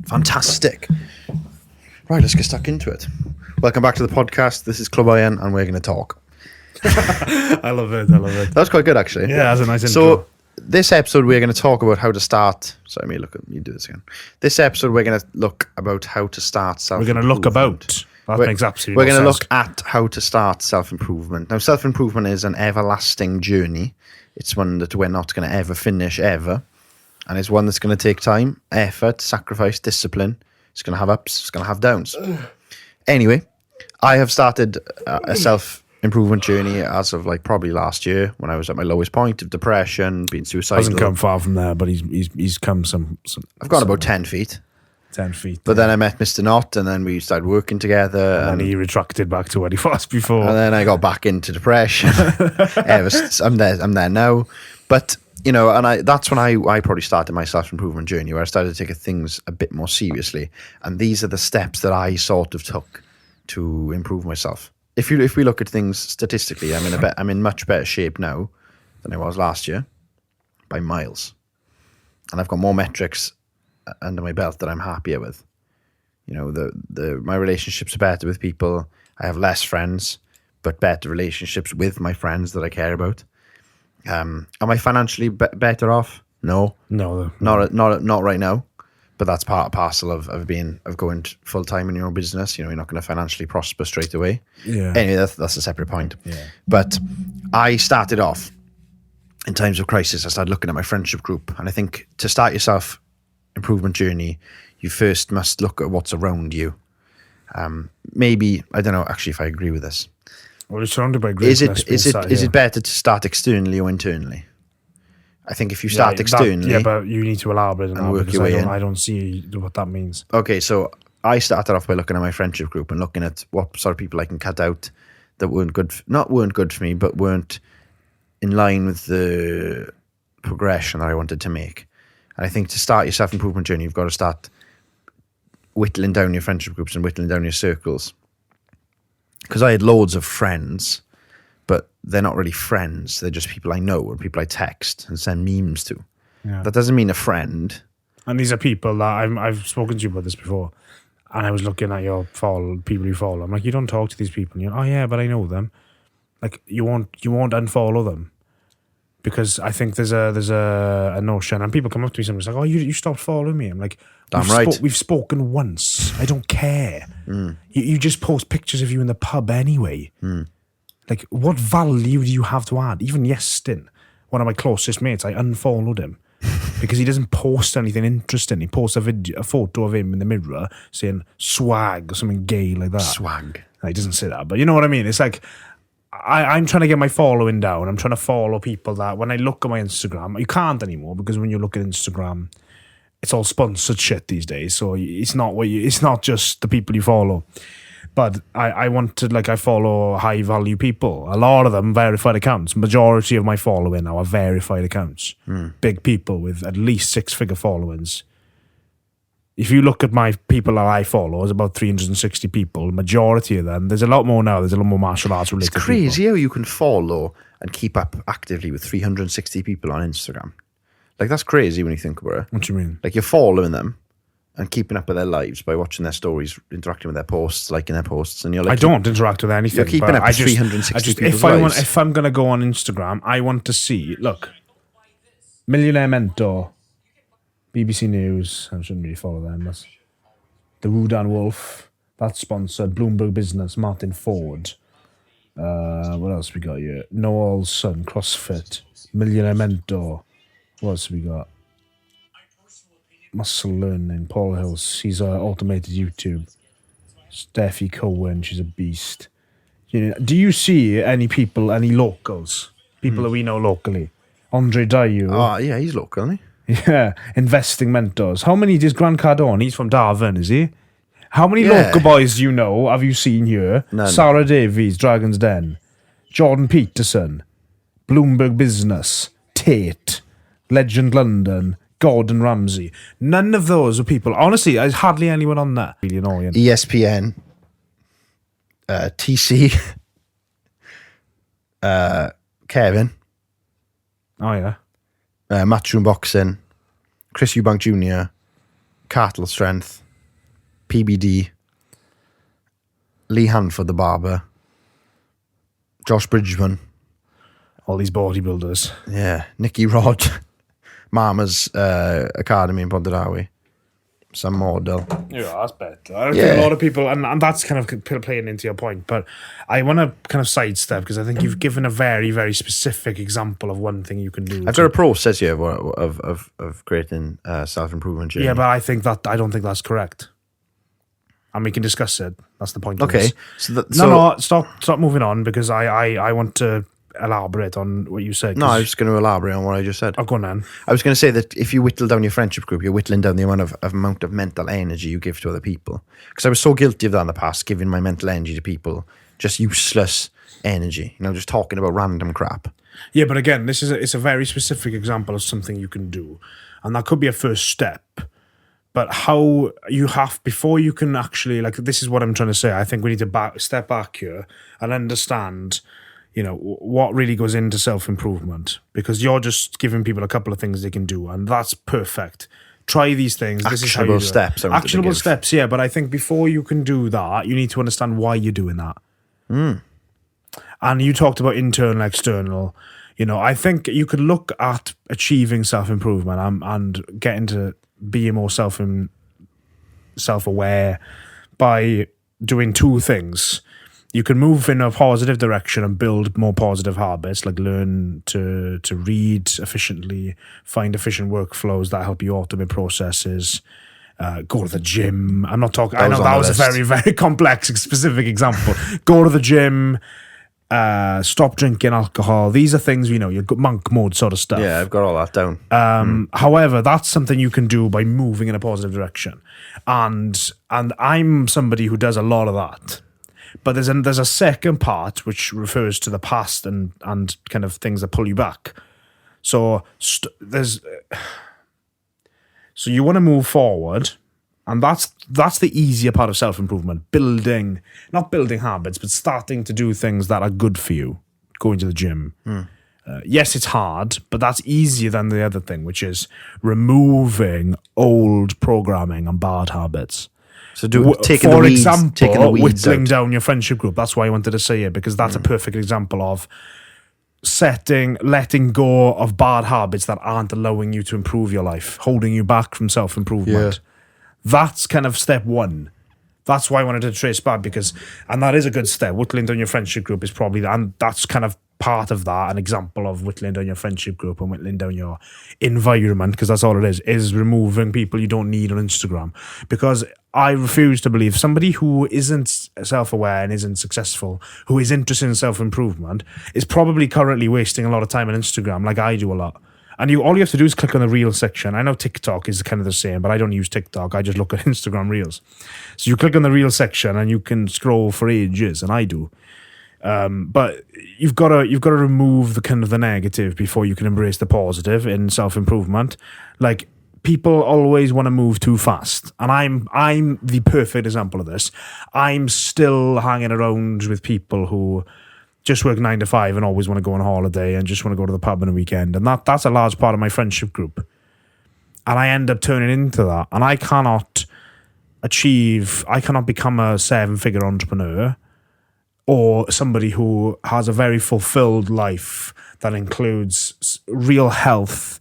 Fantastic. Right, let's get stuck into it. Welcome back to the podcast. This is Club Iron, and we're going to talk. I love it. That was quite good, actually. Yeah, that's a nice intro. So, this episode, we're going to talk about how to start. Sorry, me look at me do this again. This episode, we're going to look about how to start self-improvement. We're going to look about. That makes absolutely We're no going to sense. look at how to start self-improvement. Now, self-improvement is an everlasting journey. It's one that we're not going to ever finish, ever. And it's one that's going to take time, effort, sacrifice, discipline. It's going to have ups, it's going to have downs. Anyway, I have started a self-improvement journey as of probably last year when I was at my lowest point of depression, being suicidal. Hasn't come far from there, but he's come some. I've gone about 10 feet. 10 feet. But then I met Mr. Knott, and then we started working together. And then he retracted back to what he was before. And then I got back into depression. I'm there now. But, you know, and that's when I probably started my self-improvement journey, where I started to take things a bit more seriously. And these are the steps that I sort of took to improve myself. If we look at things statistically, I'm in much better shape now than I was last year by miles. And I've got more metrics under my belt that I'm happier with. You know, my relationships are better with people. I have less friends, but better relationships with my friends that I care about. Am I financially better off? No, not right now. But that's part and parcel of going full time in your own business. You know, you're not going to financially prosper straight away. Yeah. Anyway, that's a separate point. Yeah. But I started off in times of crisis. I started looking at my friendship group, and I think to start yourself improvement journey, you first must look at what's around you. Maybe I don't know actually if I agree with this. Well, it's surrounded by greatness. Is it better to start externally or internally? I think if you start externally, but you need to elaborate on and that work because your way in. I don't see what that means. Okay, so I started off by looking at my friendship group and looking at what sort of people I can cut out that weren't good for me, but weren't in line with the progression that I wanted to make. And I think to start your self-improvement journey, you've got to start whittling down your friendship groups and whittling down your circles. Because I had loads of friends, but they're not really friends. They're just people I know or people I text and send memes to. Yeah. That doesn't mean a friend. And these are people that I've spoken to you about this before. And I was looking at your people you follow. I'm like, you don't talk to these people. And you're like, oh yeah, but I know them. Like you won't unfollow them. Because I think there's a notion, and people come up to me sometimes like, oh, you stopped following me. I'm like, we've spoken once. I don't care. You just post pictures of you in the pub anyway. Like, what value do you have to add? Even yesterday, one of my closest mates, I unfollowed him because he doesn't post anything interesting. He posts a photo of him in the mirror saying swag or something gay like that. Swag. No, he doesn't say that, but you know what I mean? It's like, I'm trying to get my following down. I'm trying to follow people that when I look at my Instagram, you can't anymore because when you look at Instagram, it's all sponsored shit these days. So it's not just the people you follow. But I follow high value people. A lot of them verified accounts. Majority of my following now are verified accounts. Big people with at least 6-figure followings. If you look at my people that I follow, there's about 360 people. Majority of them, there's a lot more now. There's a lot more martial arts related. It's crazy how you can follow and keep up actively with 360 people on Instagram. Like, that's crazy when you think about it. What do you mean? Like, you're following them and keeping up with their lives by watching their stories, interacting with their posts, liking their posts, and you're like, I don't interact with anything. You're keeping up with 360 people's lives. If I'm gonna go on Instagram, I want to see. Look, Millionaire Mentor, BBC News. I shouldn't really follow them. That's the Rudan Wolf. That's sponsored. Bloomberg Business. Martin Ford. What else we got here? Noel's Son. CrossFit. Millionaire Mentor. What else we got? Muscle Learning. Paul Hills. He's automated YouTube. Steffi Cohen. She's a beast. You know, do you see any people, any locals? People that we know locally? Andre Dayu. Oh, yeah, he's local, isn't he? Yeah, investing mentors. How many does Grant Cardone? He's from Darwin, is he? How many local boys do you know? Have you seen here? None. Sarah Davies, Dragon's Den, Jordan Peterson, Bloomberg Business, Tate, Legend London, Gordon Ramsay. None of those are people. Honestly, there's hardly anyone on that. Really annoying. ESPN, TC, Kevin. Oh yeah. Matchroom Boxing, Chris Eubank Jr., Cartel Strength, PBD, Lee Hanford the barber, Josh Bridgman, All these bodybuilders. yeah, Nicky Rod, Mama's Academy in Pontardawe, Sam Mordell. Yeah, that's better. I think a lot of people, and that's kind of playing into your point, but I want to kind of sidestep because I think you've given a very, very specific example of one thing you can do. I've got a process here of creating self-improvement journey. Yeah, but I don't think that's correct. And we can discuss it. That's the point. Okay. No, stop moving on because I want to elaborate on what you said. No, I was just going to elaborate on what I just said. I've gone on. I was going to say that if you whittle down your friendship group, you're whittling down the amount of mental energy you give to other people. Because I was so guilty of that in the past, giving my mental energy to people, just useless energy. Just talking about random crap. Yeah, but again, it's a very specific example of something you can do, and that could be a first step. But how you have, before you can actually, this is what I'm trying to say. I think we need to step back here and understand, what really goes into self-improvement. Because you're just giving people a couple of things they can do, and that's perfect. Try these things. This is how you do steps. it. Actionable steps, yeah. But I think before you can do that, you need to understand why you're doing that. And you talked about internal, external. I think you could look at achieving self-improvement and getting to being more self-aware by doing two things. You can move in a positive direction and build more positive habits, like learn to read efficiently, find efficient workflows that help you automate processes, go to the gym. I'm not talking, I know that was a very, very complex, specific example. Go to the gym, stop drinking alcohol. These are things, your monk mode sort of stuff. Yeah, I've got all that down. However, that's something you can do by moving in a positive direction. And I'm somebody who does a lot of that. But there's a second part which refers to the past and kind of things that pull you back. So so you want to move forward, and that's the easier part of self-improvement. Not building habits, but starting to do things that are good for you. Going to the gym. Yes, it's hard, but that's easier than the other thing, which is removing old programming and bad habits. So taking the weeds whittling out. down your friendship group. That's why I wanted to say it, because that's a perfect example of letting go of bad habits that aren't allowing you to improve your life, holding you back from self-improvement. Yeah. That's kind of step one. That's why I wanted to trace back, and that is a good step. Whittling down your friendship group is probably, and that's kind of part of that, an example of whittling down your friendship group and whittling down your environment, because that's all it is removing people you don't need on Instagram. Because I refuse to believe somebody who isn't self-aware and isn't successful, who is interested in self-improvement, is probably currently wasting a lot of time on Instagram, like I do a lot. And all you have to do is click on the Reels section. I know TikTok is kind of the same, but I don't use TikTok. I just look at Instagram Reels. So you click on the Reels section and you can scroll for ages, and I do. But you've got to remove the kind of the negative before you can embrace the positive in self-improvement. Like, people always want to move too fast, and I'm the perfect example of this. I'm still hanging around with people who just work 9 to 5 and always want to go on holiday and just want to go to the pub on a weekend, and that's a large part of my friendship group. And I end up turning into that, and I cannot become a 7-figure entrepreneur or somebody who has a very fulfilled life that includes real health,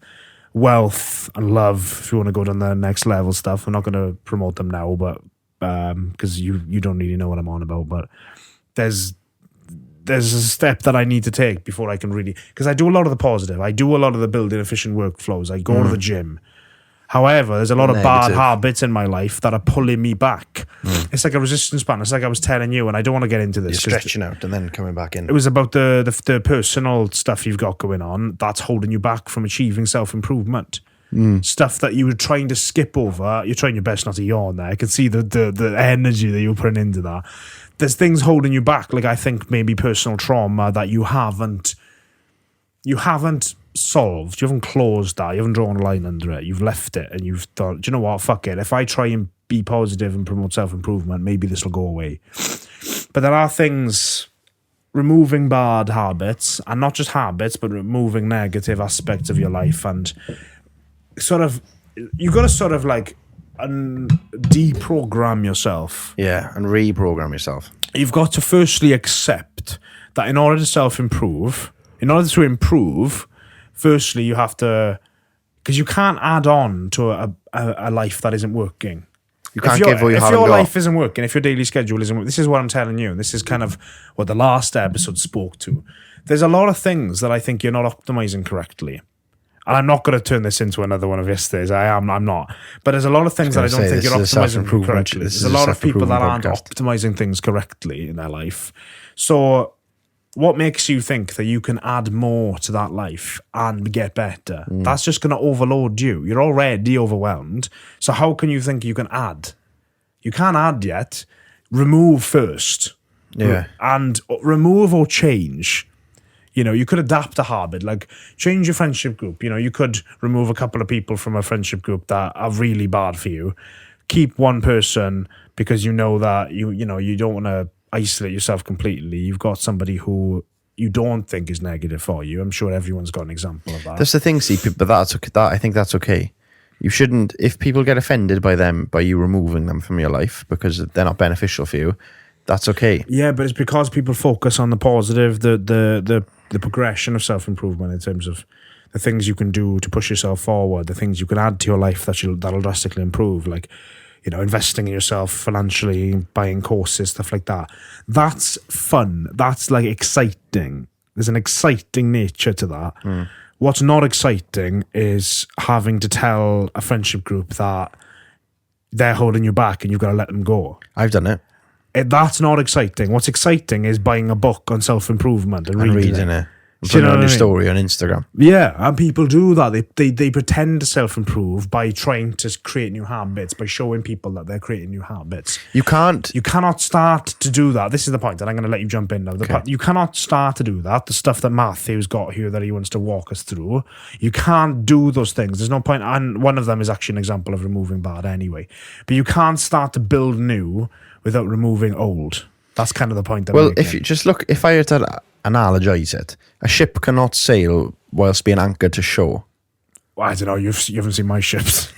wealth, and love. If you want to go down the next level stuff, I'm not going to promote them now, but because you don't really know what I'm on about. But there's a step that I need to take before I can really, because I do a lot of the positive. I do a lot of the building efficient workflows. I go to the gym. However, there's a lot of bad habits in my life that are pulling me back. It's like a resistance pattern. It's like I was telling you, and I don't want to get into this. You're stretching out and then coming back in. It was about the personal stuff you've got going on that's holding you back from achieving self-improvement. Stuff that you were trying to skip over. You're trying your best not to yawn there. I can see the energy that you're putting into that. There's things holding you back, like I think maybe personal trauma that you haven't solved, you haven't closed that, you haven't drawn a line under it, you've left it, and you've thought, do you know what, fuck it, if I try and be positive and promote self-improvement, maybe this will go away. But there are things, removing bad habits, and not just habits, but removing negative aspects of your life, and sort of, you've got to sort of like deprogram yourself. Yeah, and reprogram yourself. You've got to firstly accept that in order to improve, firstly you have to, because you can't add on to a life that isn't working. You can't give what you haven't If your got. life isn't working, if your daily schedule isn't working, this is what I'm telling you. This is kind of what the last episode spoke to. There's a lot of things that I think you're not optimizing correctly. And I'm not going to turn this into another one of yesterday's. I'm not. But there's a lot of things that I don't think you're optimizing correctly. There's a lot of people that aren't optimizing things correctly in their life. So what makes you think that you can add more to that life and get better? That's just going to overload you. You're already overwhelmed. So how can you think you can add? You can't add yet. Remove first. Yeah. And remove or change. You know, you could adapt a habit, like change your friendship group. You know, you could remove a couple of people from a friendship group that are really bad for you. Keep one person because you know that you don't want to isolate yourself completely. You've got somebody who you don't think is negative for you. I'm sure everyone's got an example of that. That's the thing, see, but that's okay. I think that's okay. You shouldn't, if people get offended by you removing them from your life because they're not beneficial for you, that's okay. Yeah, but it's because people focus on the positive, the progression of self-improvement in terms of the things you can do to push yourself forward, the things you can add to your life that'll drastically improve, like, you know, investing in yourself financially, buying courses, stuff like that. That's fun. That's like exciting. There's an exciting nature to that. What's not exciting is having to tell a friendship group that they're holding you back and you've got to let them go. I've done it. That's not exciting. What's exciting is buying a book on self-improvement and reading it. And putting it on your story on Instagram. Yeah, and people do that. They pretend to self-improve by trying to create new habits, by showing people that they're creating new habits. You cannot start to do that. This is the point, and I'm going to let you jump in now. You cannot start to do that. The stuff that Matthew's got here that he wants to walk us through, you can't do those things. There's no point, and one of them is actually an example of removing bad anyway. But you can't start to build new without removing old. That's kind of the point. If you just look, if I had to analogize it, a ship cannot sail whilst being anchored to shore. Well, I don't know. You haven't seen my ships.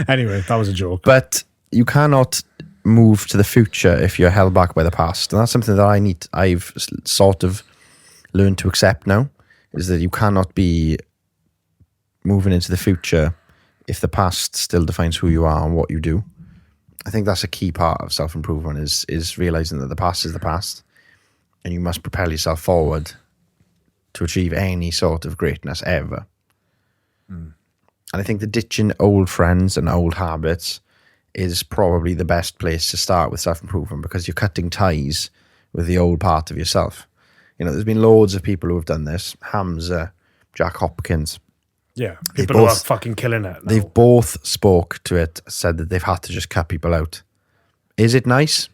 Anyway, that was a joke. But you cannot move to the future if you're held back by the past, and that's something that I've sort of learned to accept now. Is that you cannot be moving into the future if the past still defines who you are and what you do. I think that's a key part of self-improvement is realizing that the past is the past and you must propel yourself forward to achieve any sort of greatness ever. And I think the ditching old friends and old habits is probably the best place to start with self-improvement because you're cutting ties with the old part of yourself. You know, there's been loads of people who have done this. Hamza, Jack Hopkins. Yeah, people who are fucking killing it now. They've both spoke to it, said that they've had to just cut people out. Is it nice?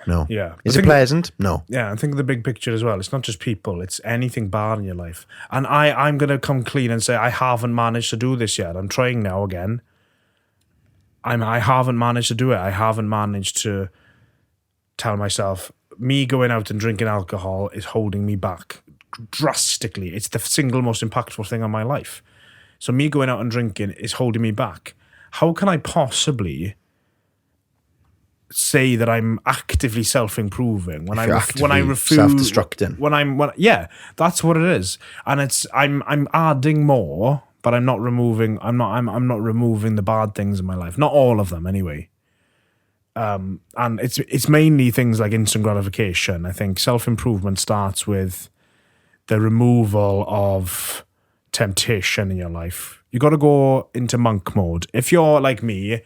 No. Yeah. Is it pleasant? No. Yeah, I think of the big picture as well. It's not just people, it's anything bad in your life. And I'm going to come clean and say I haven't managed to do this yet. I'm trying now again. I haven't managed to do it. I haven't managed to tell myself, me going out and drinking alcohol is holding me back drastically. It's the single most impactful thing on my life. So me going out and drinking is holding me back. How can I possibly say that I'm actively self-improving when I refuse self-destructing? Yeah, that's what it is. And I'm adding more, but I'm not removing. I'm not removing the bad things in my life. Not all of them, anyway. And it's mainly things like instant gratification. I think self-improvement starts with the removal of temptation in your life. You got to go into monk mode. If you're like me,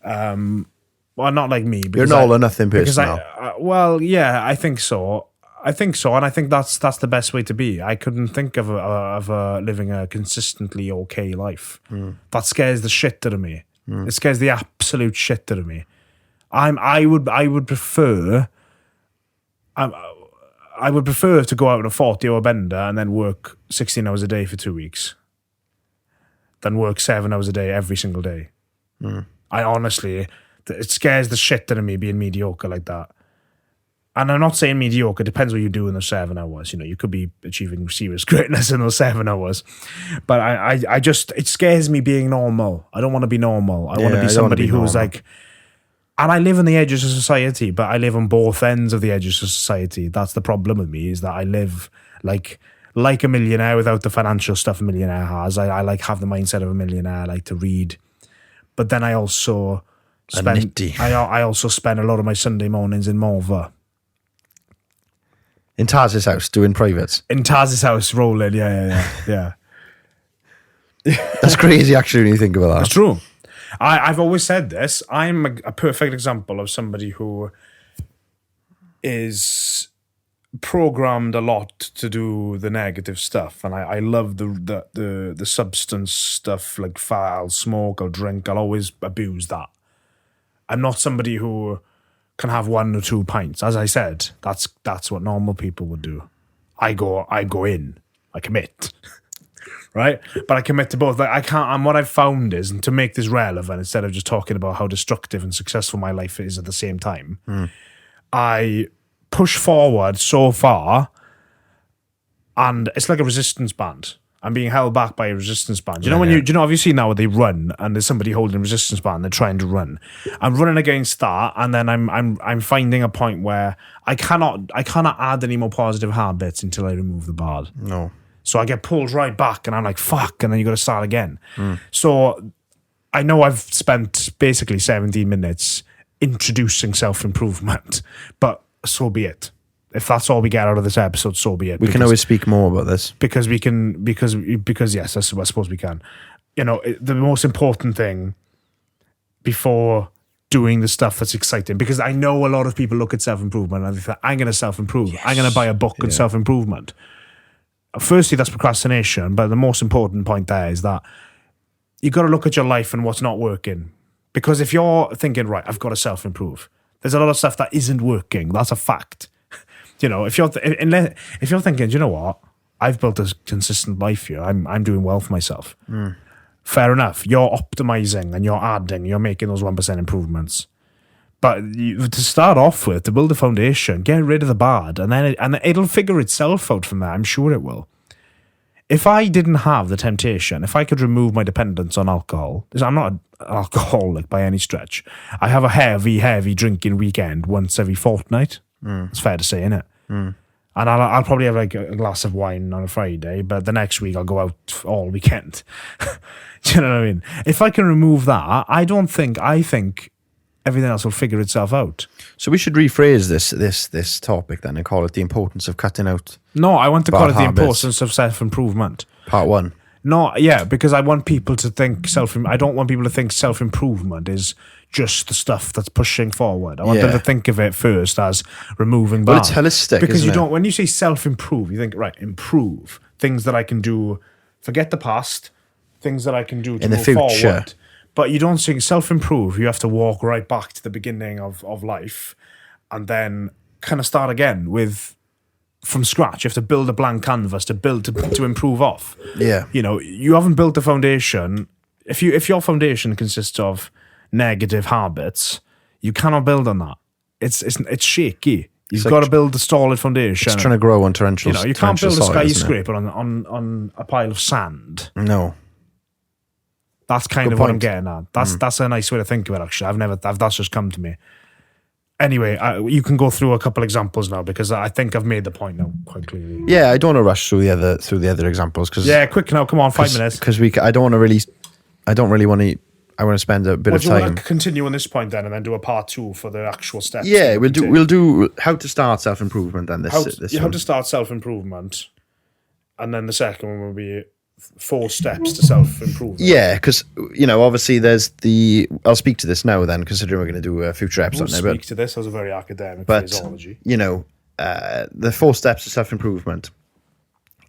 well, not like me. You're an all or nothing person now. Well, yeah, I think so, and I think that's the best way to be. I couldn't think of living a consistently okay life. That scares the shit out of me. It scares the absolute shit out of me. I would prefer. I would prefer to go out on a 40-hour bender and then work 16 hours a day for 2 weeks than work 7 hours a day every single day. I honestly, it scares the shit out of me being mediocre like that. and I'm not saying mediocre, it depends what you do in those 7 hours. You know, you could be achieving serious greatness in those 7 hours. But I just, it scares me being normal. I don't want to be normal. I want to be somebody who's normal. Like, and I live on the edges of society, but I live on both ends of the edges of society. That's the problem with me, is that I live like a millionaire without the financial stuff a millionaire has. I like have the mindset of a millionaire. I like to read. But then I also I also spend a lot of my Sunday mornings in Morva. In Taz's house, doing privates. In Taz's house, rolling, yeah. That's crazy, actually, when you think about that. It's true. I've always said this. I'm a perfect example of somebody who is programmed a lot to do the negative stuff, and I love the substance stuff, like I'll smoke, I'll drink, I'll always abuse that. I'm not somebody who can have 1 or 2 pints. As I said, that's what normal people would do. I go in, I commit, right? But I commit to both. Like, I can't. And what I've found is, and to make this relevant, instead of just talking about how destructive and successful my life is at the same time, I push forward so far, and it's like a resistance band. I'm being held back by a resistance band. Do you know have you seen now where they run and there's somebody holding a resistance band, they're trying to run. I'm running against that, and then I'm finding a point where I cannot add any more positive habits until I remove the bar. No. So I get pulled right back, and I'm like, fuck, and then you got to start again. So I know I've spent basically 17 minutes introducing self-improvement, but so be it. If that's all we get out of this episode, so be it. We can always speak more about this. Because yes, I suppose we can. You know, the most important thing before doing the stuff that's exciting, because I know a lot of people look at self-improvement and they think, I'm going to self-improve. Yes. I'm going to buy a book on self-improvement. Firstly, that's procrastination, but the most important point there is that you got to look at your life and what's not working. Because if you're thinking, right, I've got to self-improve, there's a lot of stuff that isn't working. That's a fact. You know, if you're thinking, you know what, I've built a consistent life here. I'm doing well for myself. Fair enough. You're optimizing and you're adding. You're making those 1% improvements. But to start off with, to build a foundation, get rid of the bad, and then it'll figure itself out from there. I'm sure it will. If I didn't have the temptation, if I could remove my dependence on alcohol, because I'm not an alcoholic by any stretch. I have a heavy drinking weekend once every fortnight. It's fair to say, isn't it? And I'll probably have like a glass of wine on a Friday, but the next week I'll go out all weekend. Do you know what I mean? If I can remove that, I think everything else will figure itself out. So we should rephrase this topic then and call it the importance of cutting out. No, I want to call it the importance of self-improvement. Part 1. No, yeah, because I want people to think I don't want people to think self-improvement is just the stuff that's pushing forward. I want them to think of it first as removing bad. Well, it's holistic, because isn't it? When you say self-improve, you think, right, improve. Things that I can do, forget the past, things that I can do to move forward. But you don't think self-improve, you have to walk right back to the beginning of life and then kind of start again from scratch. You have to build a blank canvas to improve off. Yeah. You know, you haven't built the foundation. If your foundation consists of negative habits, you cannot build on that. It's shaky. You've got to build a solid foundation. It's trying to grow on torrential. You can't build a skyscraper on a pile of sand. No. That's kind of what I'm getting at. That's a nice way to think of it. Actually, that's just come to me. Anyway, you can go through a couple examples now because I think I've made the point now quite clearly. Yeah, I don't want to rush through the other examples because quick now. Come on, 5 minutes. Because I don't really want to. I want to spend a bit of time. Do you want to continue on this point then, and then do a part 2 for the actual steps? Yeah, we'll do how to start self-improvement. Then how to start self-improvement, and then the second one will be 4 steps to self-improvement. Yeah, because obviously there's I'll speak to this now then, considering we're going to do a future episode. We'll speak to this as a very academic phraseology. The 4 steps to self-improvement: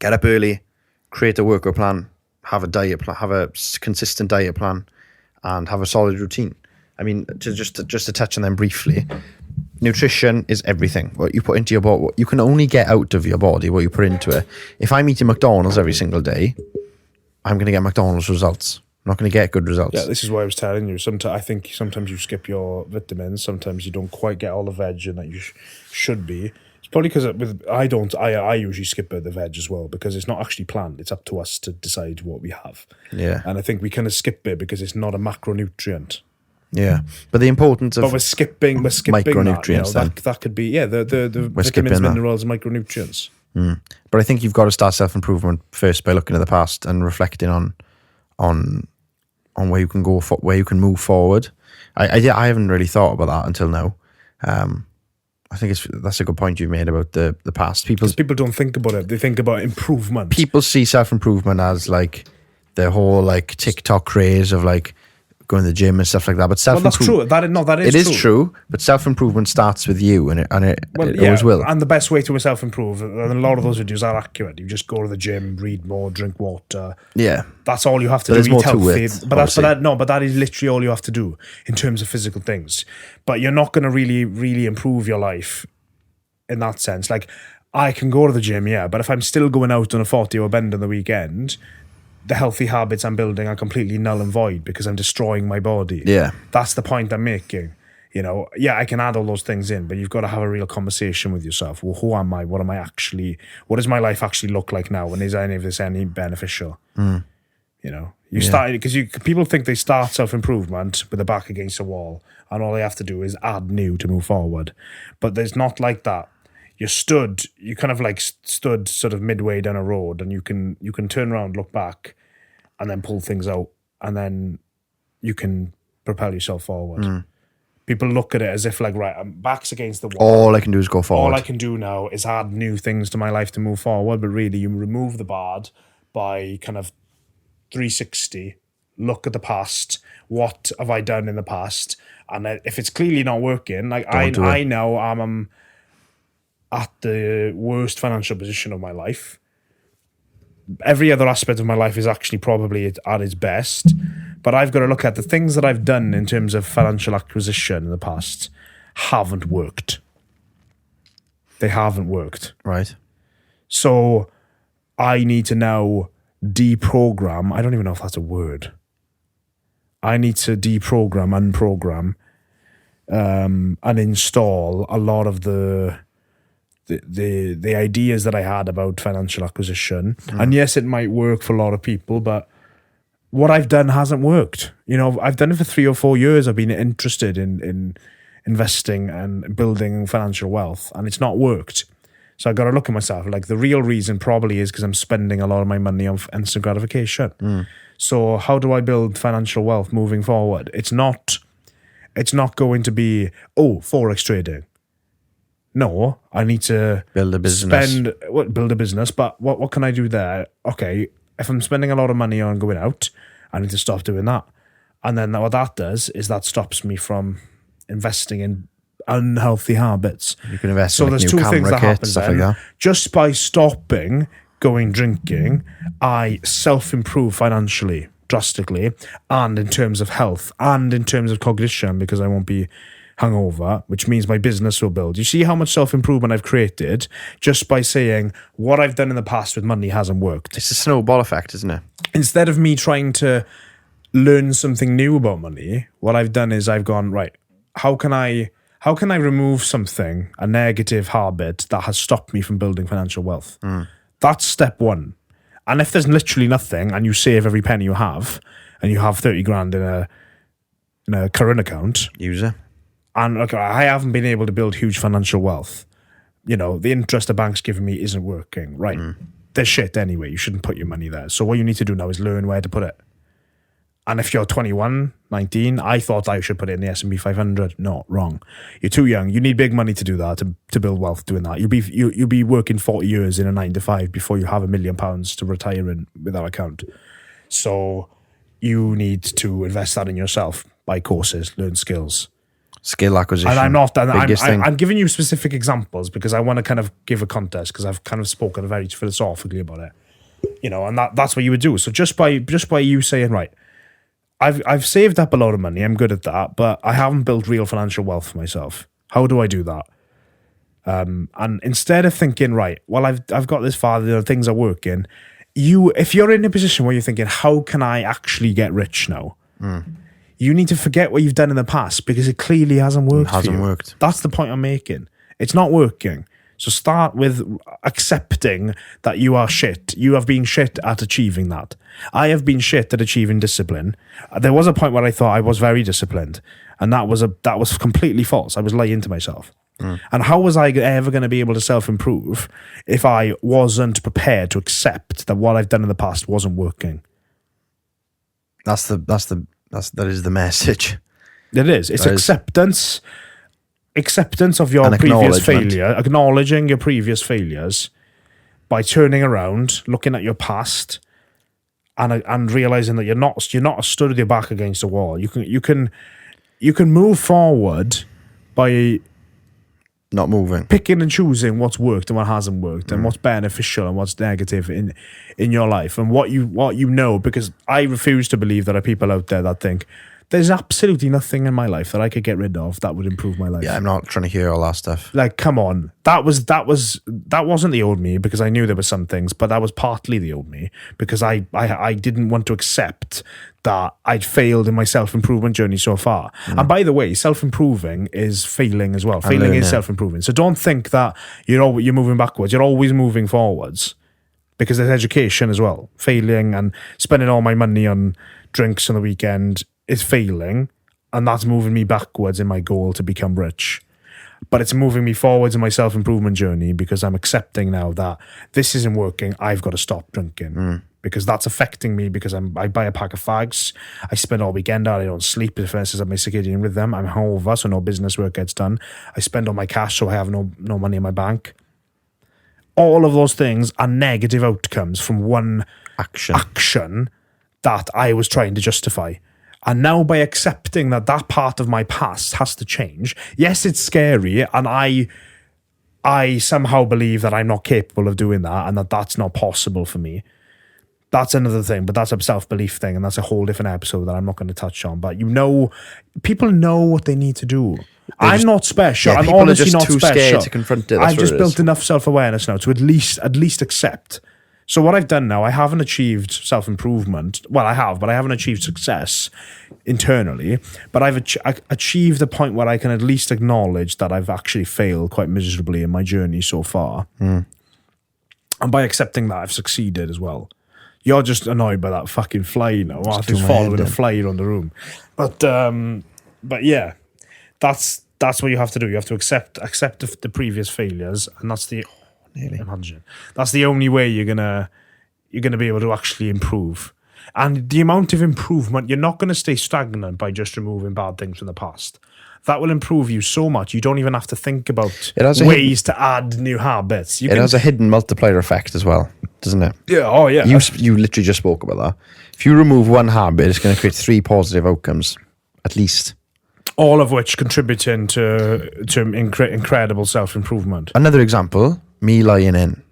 get up early, create a workout plan, have a diet plan, have a consistent diet plan, and have a solid routine. I mean, just to touch on them briefly, nutrition is everything. What you put into your body, you can only get out of your body what you put into it. If I'm eating McDonald's every single day, I'm going to get McDonald's results. not going to get good results. Yeah, this is why I was telling you. I think sometimes you skip your vitamins. Sometimes you don't quite get all the veg in that you should be. It's probably because I usually skip the veg as well because it's not actually planned. It's up to us to decide what we have. Yeah. And I think we kind of skip it because it's not a macronutrient. Yeah, but the importance of we're skipping micronutrients. That could be the vitamins, minerals, and micronutrients. But I think you've got to start self-improvement first by looking at the past and reflecting on where you can go, where you can move forward. I haven't really thought about that until now. I think that's a good point you made about the past. People don't think about it. They think about improvement. People see self-improvement as like the whole like TikTok craze of like going to the gym and stuff like that. But that's true. It is true. But self-improvement starts with you, and it always will. And the best way to self-improve, and a lot of those videos are accurate. You just go to the gym, read more, drink water. Yeah, that's all you have to do. There's more to it. But that is literally all you have to do in terms of physical things. But you're not going to really, really improve your life in that sense. Like, I can go to the gym, yeah, but if I'm still going out on a 40-hour bend on the weekend, the healthy habits I'm building are completely null and void because I'm destroying my body. Yeah. That's the point I'm making. You know, yeah, I can add all those things in, but you've got to have a real conversation with yourself. Well, who am I? What does my life actually look like now? And is any of this any beneficial? You know, because people think they start self-improvement with the back against a wall and all they have to do is add new to move forward. But there's not like that. You kind of like stood sort of midway down a road and you can turn around, look back and then pull things out and then you can propel yourself forward. People look at it as if like, right, I'm back's against the wall. All I can do is go forward. All I can do now is add new things to my life to move forward. But really you remove the bad by kind of 360, look at the past. What have I done in the past? And if it's clearly not working, like I know I'm at the worst financial position of my life. Every other aspect of my life is actually probably at its best, but I've got to look at the things that I've done in terms of financial acquisition in the past haven't worked. They haven't worked. Right. So I need to now deprogram. I don't even know if that's a word. I need to deprogram, unprogram, and install a lot of the ideas that I had about financial acquisition. And yes, it might work for a lot of people, but what I've done hasn't worked. You know, I've done it for 3 or 4 years. I've been interested in investing and building financial wealth, and it's not worked. So I got to look at myself. Like, the real reason probably is because I'm spending a lot of my money on instant gratification. So how do I build financial wealth moving forward? It's not going to be, Forex trading. No, I need to build a business. Build a business, but what can I do there? Okay, if I'm spending a lot of money on going out, I need to stop doing that. And then what that does is that stops me from investing in unhealthy habits. You can invest in new camera kits, stuff like that. Just by stopping going drinking, I self-improve financially, drastically, and in terms of health, and in terms of cognition, because I won't be hungover, which means my business will build. You see how much self-improvement I've created just by saying what I've done in the past with money hasn't worked. It's a snowball effect, isn't it? Instead of me trying to learn something new about money, what I've done is I've gone, right, how can I remove something, a negative habit that has stopped me from building financial wealth? That's step one. And if there's literally nothing and you save every penny you have and you have 30 grand in a current account, use it. And look, I haven't been able to build huge financial wealth. You know, the interest the bank's giving me isn't working. Right. They're shit anyway. You shouldn't put your money there. So what you need to do now is learn where to put it. And if you're 21, 19, I thought I should put it in the S&P 500. No, wrong. You're too young. You need big money to do that, to build wealth doing that. You'll be working 40 years in a 9 to 5 before you have £1 million to retire in with that account. So you need to invest that in yourself, buy courses, learn skills. Skill acquisition. And I'm giving you specific examples because I want to kind of give a context because I've kind of spoken very philosophically about it. You know, and that's what you would do. So just by you saying, right, I've saved up a lot of money, I'm good at that, but I haven't built real financial wealth for myself. How do I do that? And instead of thinking, right, well, I've got this far, things are working, if you're in a position where you're thinking, how can I actually get rich now? You need to forget what you've done in the past because it clearly hasn't worked. It hasn't worked. That's the point I'm making. It's not working. So start with accepting that you are shit. You have been shit at achieving that. I have been shit at achieving discipline. There was a point where I thought I was very disciplined, and that was completely false. I was lying to myself. And how was I ever going to be able to self-improve if I wasn't prepared to accept that what I've done in the past wasn't working? That is the message. It is. It's acceptance of your previous failure, acknowledging your previous failures by turning around, looking at your past, and realizing that you're not stood with your back against the wall. You can move forward by not moving, picking and choosing what's worked and what hasn't worked, and what's beneficial and what's negative in your life, and what you know. Because I refuse to believe there are people out there that think there's absolutely nothing in my life that I could get rid of that would improve my life. Yeah, I'm not trying to hear all that stuff. Like, come on. That wasn't the old me, because I knew there were some things, but that was partly the old me because I didn't want to accept that I'd failed in my self-improvement journey so far. And by the way, self-improving is failing as well. Failing is self-improving. So don't think that you're moving backwards. You're always moving forwards, because there's education as well. Failing and spending all my money on drinks on the weekend is failing, and that's moving me backwards in my goal to become rich. But it's moving me forwards in my self-improvement journey because I'm accepting now that this isn't working. I've got to stop drinking because that's affecting me, because I buy a pack of fags. I spend all weekend out. I don't sleep. It messes up my circadian rhythm. I'm hungover, so no business work gets done. I spend all my cash, so I have no money in my bank. All of those things are negative outcomes from one action that I was trying to justify. And now, by accepting that part of my past has to change, yes, it's scary, and I somehow believe that I'm not capable of doing that, and that's not possible for me. That's another thing, but that's a self-belief thing, and that's a whole different episode that I'm not going to touch on. But people know what they need to do. I'm not special. Yeah, I'm people honestly are just not too special. scared to confront it. I've just built enough self-awareness now to at least accept. So what I've done now, I haven't achieved self-improvement. Well, I have, but I haven't achieved success internally. But I've achieved the point where I can at least acknowledge that I've actually failed quite miserably in my journey so far. And by accepting that, I've succeeded as well. You're just annoyed by that fucking fly now. Arthur's following a fly around the room. But yeah, that's what you have to do. You have to accept the previous failures, and that's the imagine. That's the only way you're gonna be able to actually improve. And the amount of improvement, you're not going to stay stagnant by just removing bad things from the past. That will improve you so much. You don't even have to think about ways to add new habits. It has a hidden multiplier effect as well, doesn't it? Yeah. Oh, yeah. You literally just spoke about that. If you remove one habit, it's going to create 3 positive outcomes, at least. All of which contributing to incredible self-improvement. Another example, me lying in,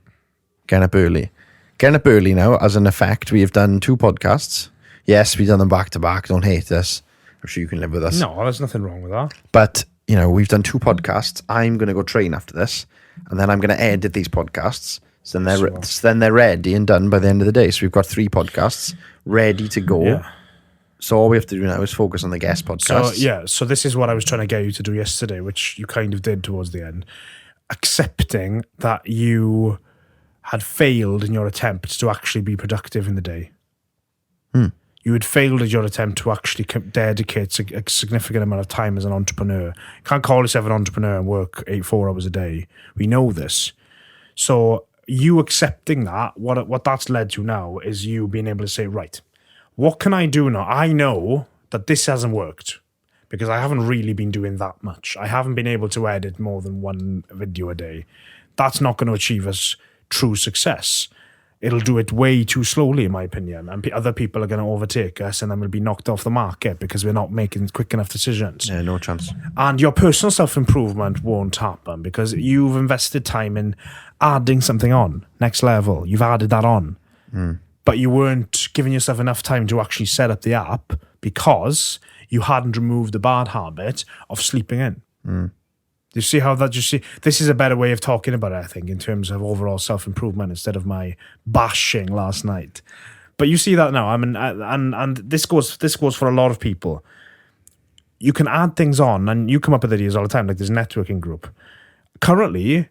getting up early. Getting up early now, as an effect, we have done 2 podcasts. Yes, we've done them back to back. Don't hate us. I'm sure you can live with us. No, there's nothing wrong with that. But, we've done 2 podcasts. I'm going to go train after this, and then I'm going to edit these podcasts. So then they're ready and done by the end of the day. So we've got 3 podcasts ready to go. Yeah. So all we have to do now is focus on the guest podcasts. So this is what I was trying to get you to do yesterday, which you kind of did towards the end. Accepting that you had failed in your attempt to actually be productive in the day. You had failed at your attempt to actually dedicate a significant amount of time as an entrepreneur. You can't call yourself an entrepreneur and work 4 hours a day. We know this. So you accepting that, what that's led to now is you being able to say, right, what can I do now? I know that this hasn't worked because I haven't really been doing that much. I haven't been able to edit more than 1 video a day. That's not going to achieve us true success. It'll do it way too slowly, in my opinion, and other people are going to overtake us, and then we'll be knocked off the market because we're not making quick enough decisions. Yeah, no chance. And your personal self-improvement won't happen because you've invested time in adding something on, next level. You've added that on. But you weren't giving yourself enough time to actually set up the app because you hadn't removed the bad habit of sleeping in. You see how that? Just see, this is a better way of talking about it, I think, in terms of overall self-improvement instead of my bashing last night. But you see that now. I mean, and this goes for a lot of people. You can add things on, and you come up with ideas all the time, like this networking group. Currently,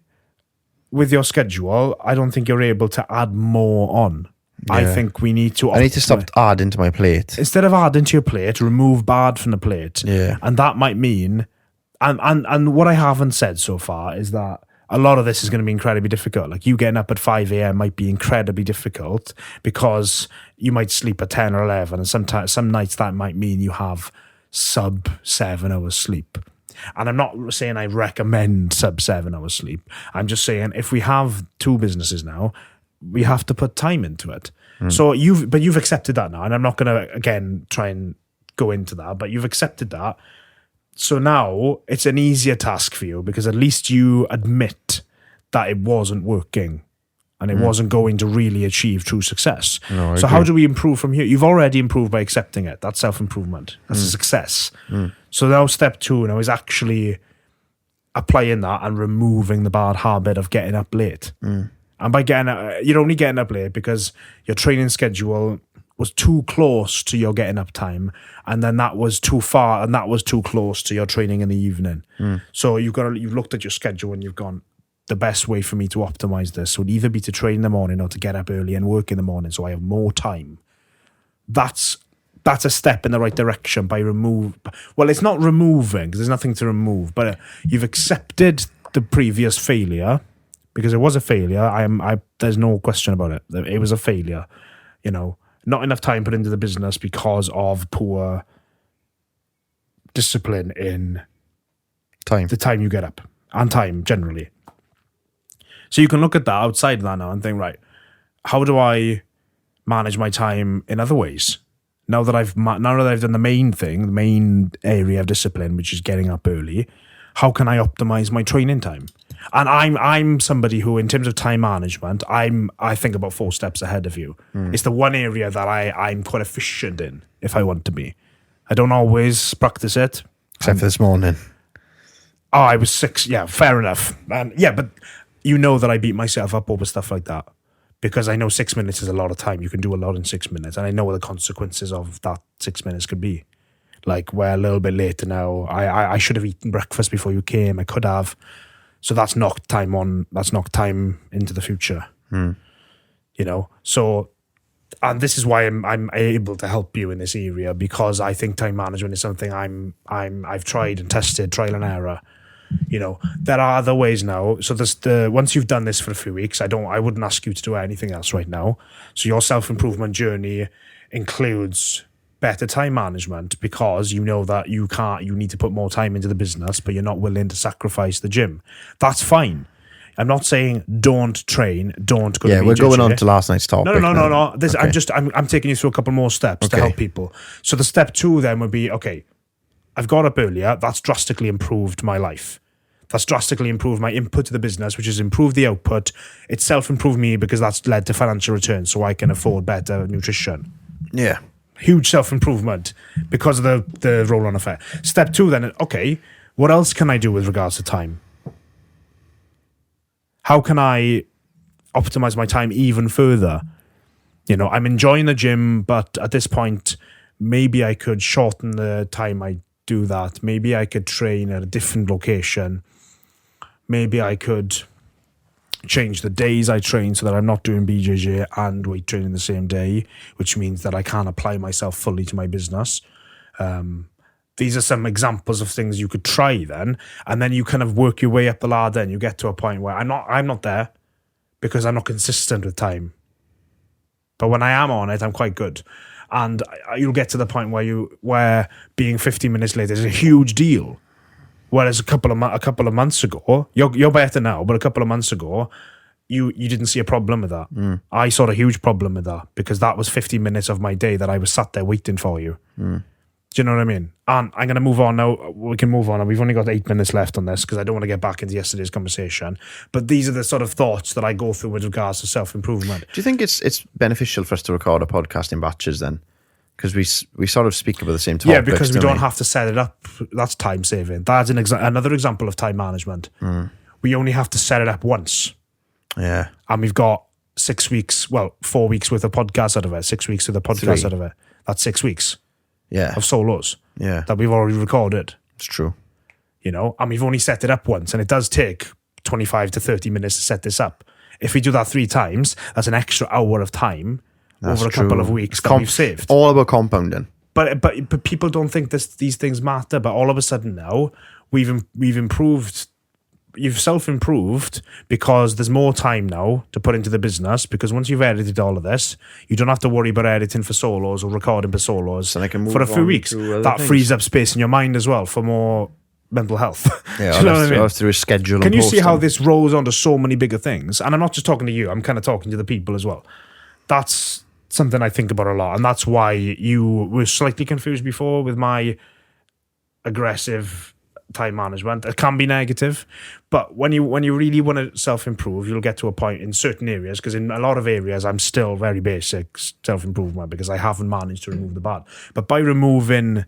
with your schedule, I don't think you're able to add more on. Yeah. I think we need to... I need to stop adding to my plate. Instead of adding to your plate, remove bad from the plate. Yeah. And that might mean... And what I haven't said so far is that a lot of this is going to be incredibly difficult. Like you getting up at 5 a.m. might be incredibly difficult because you might sleep at 10 or 11. And sometimes, some nights that might mean you have sub 7 hours sleep. And I'm not saying I recommend sub 7 hours sleep. I'm just saying if we have 2 businesses now, we have to put time into it. So you've accepted that now. And I'm not going to, again, try and go into that, but you've accepted that. So now it's an easier task for you because at least you admit that it wasn't working and it wasn't going to really achieve true success. No, so how do we improve from here? You've already improved by accepting it. That's self-improvement. That's a success. So now step 2 now is actually applying that and removing the bad habit of getting up late. And by you're only getting up late because your training schedule was too close to your getting up time, and then that was too far, and that was too close to your training in the evening. So you've looked at your schedule and you've gone, the best way for me to optimize this would either be to train in the morning or to get up early and work in the morning, so I have more time. That's a step in the right direction by well, it's not removing because there's nothing to remove, but you've accepted the previous failure because it was a failure. There's no question about it. It was a failure, you know. Not enough time put into the business because of poor discipline in the time you get up and time generally. So you can look at that outside of that now and think, right, how do I manage my time in other ways? Now that I've done the main thing, the main area of discipline, which is getting up early, how can I optimize my training time? And I'm somebody who, in terms of time management, I think about 4 steps ahead of you. It's the one area that I'm quite efficient in, if I want to be. I don't always practice it. Except for this morning. Oh, I was 6. Yeah, fair enough. And yeah, but you know that I beat myself up over stuff like that. Because I know 6 minutes is a lot of time. You can do a lot in 6 minutes. And I know what the consequences of that 6 minutes could be. Like, we're a little bit later now. I should have eaten breakfast before you came. I could have. So that's knocked time into the future. You know? So, and this is why I'm able to help you in this area, because I think time management is something I've tried and tested, trial and error. You know, there are other ways now. So once you've done this for a few weeks, I wouldn't ask you to do anything else right now. So your self-improvement journey includes better time management, because you know that you need to put more time into the business, but you're not willing to sacrifice the gym. That's fine. I'm not saying don't train, don't go to BJJ. Yeah, we're going on to last night's topic. No. Okay. I'm taking you through a couple more steps to help people. So the step 2 then would be, okay, I've got up earlier. That's drastically improved my life. That's drastically improved my input to the business, which has improved the output. It's self-improved me because that's led to financial returns, so I can afford better nutrition. Yeah. Huge self-improvement because of the roll-on effect. Step 2 then, okay, what else can I do with regards to time? How can I optimize my time even further? You know, I'm enjoying the gym, but at this point, maybe I could shorten the time I do that. Maybe I could train at a different location. Maybe I could change the days I train so that I'm not doing BJJ and weight training the same day, which means that I can't apply myself fully to my business. These are some examples of things you could try then, and then you kind of work your way up the ladder and you get to a point where I'm not there because I'm not consistent with time. But when I am on it, I'm quite good. And you'll get to the point where being 15 minutes late is a huge deal. Whereas a couple of months ago, you're better now, but a couple of months ago, you didn't see a problem with that. I saw a huge problem with that because that was 15 minutes of my day that I was sat there waiting for you. Do you know what I mean? And I'm going to move on now. We can move on. We've only got 8 minutes left on this because I don't want to get back into yesterday's conversation. But these are the sort of thoughts that I go through with regards to self-improvement. Do you think it's beneficial for us to record a podcast in batches then? because we sort of speak about the same topics. Yeah, because we don't have to set it up. That's time saving. That's another example of time management. We only have to set it up once. Yeah. And we've got 6 weeks, 4 weeks worth of podcast out of it, 6 weeks of the podcast out of it. That's 6 weeks of solos that we've already recorded. It's true. You know, and we've only set it up once, and it does take 25 to 30 minutes to set this up. If we do that 3 times, that's an extra hour of time over a couple of weeks that we've saved. All about compounding. But people don't think these things matter. But all of a sudden now, we've improved. You've self-improved because there's more time now to put into the business, because once you've edited all of this, you don't have to worry about editing for solos or recording for solos for a few weeks. That frees up space in your mind as well for more mental health. Yeah, all I have to do is schedule. Can you see how this rolls onto so many bigger things? And I'm not just talking to you, I'm kind of talking to the people as well. That's something I think about a lot, and that's why you were slightly confused before with my aggressive time management. It can be negative, but when you really want to self-improve, you'll get to a point in certain areas, because in a lot of areas I'm still very basic self-improvement because I haven't managed to remove the bad. But by removing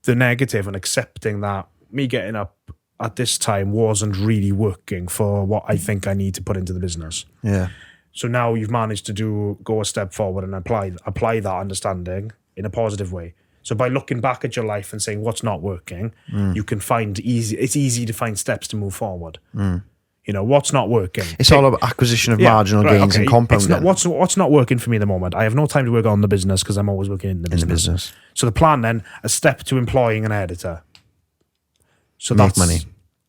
the negative and accepting that me getting up at this time wasn't really working for what I think I need to put into the business. Yeah. So now you've managed to go a step forward and apply that understanding in a positive way. So by looking back at your life and saying what's not working, you can it's easy to find steps to move forward. You know, what's not working. It's all about acquisition of marginal gains and compounding. What's not working for me at the moment? I have no time to work on the business because I'm always working in the business. So the plan then, a step to employing an editor. So make money.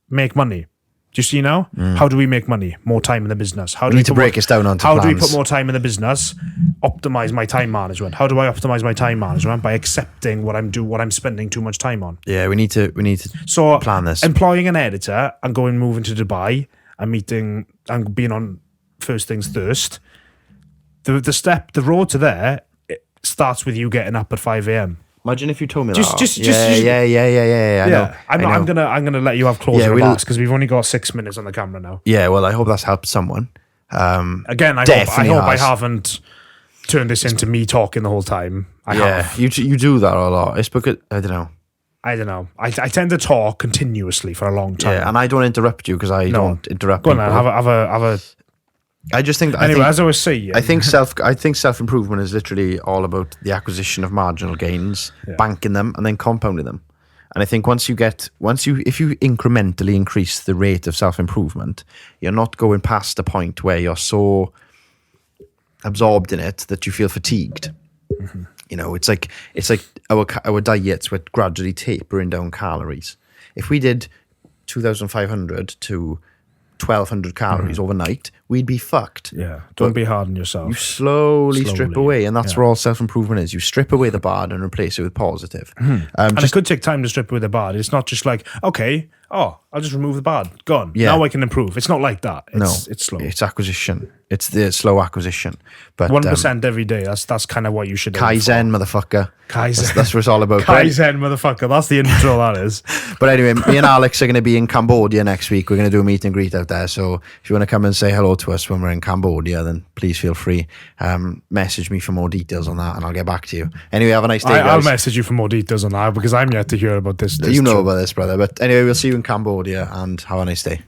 Make money. Do you see now? How do we make money? More time in the business. How do we need to break this down onto plans. How do we put more time in the business? Optimize my time management. How do I optimize my time management? By accepting what I'm spending too much time on. Yeah, we need to plan this. Employing an editor and moving to Dubai and meeting and being on First Things First. The road to there, it starts with you getting up at 5 a.m. Imagine if you told me that. Yeah. I'm gonna let you have closing remarks because we've only got 6 minutes on the camera now. Yeah, well, I hope that's helped someone. Again, I hope I haven't turned this into me talking the whole time. I have. You do that a lot. It's because I don't know. I tend to talk continuously for a long time. Yeah, and I don't interrupt you because I don't interrupt. Go on, man, have a. I just think. As I was saying, I think self-improvement is literally all about the acquisition of marginal gains, banking them, and then compounding them. And I think if you incrementally increase the rate of self-improvement, you're not going past the point where you're so absorbed in it that you feel fatigued. Mm-hmm. You know, it's like our diets were gradually tapering down calories. If we did 2,500 to 1,200 calories overnight, we'd be fucked. Yeah, don't be hard on yourself. You slowly strip away, and that's where all self-improvement is. You strip away the bad and replace it with positive. And it could take time to strip away the bad. It's not just like, okay, I'll just remove the bad. Gone. Yeah. Now I can improve. It's not like that. It's slow. It's acquisition. It's the slow acquisition. But 1% every day. That's kind of what you should do. Kaizen, motherfucker. Kaizen. That's what it's all about. Kaizen, motherfucker. That's the intro, that is. But anyway, me and Alex are going to be in Cambodia next week. We're going to do a meet and greet out there. So if you want to come and say hello to us when we're in Cambodia, then please feel free. Message me for more details on that and I'll get back to you. Anyway, have a nice day, guys. I'll message you for more details on that because I'm yet to hear about this. You know about this, brother. But anyway, we'll see you in Cambodia and have a nice day.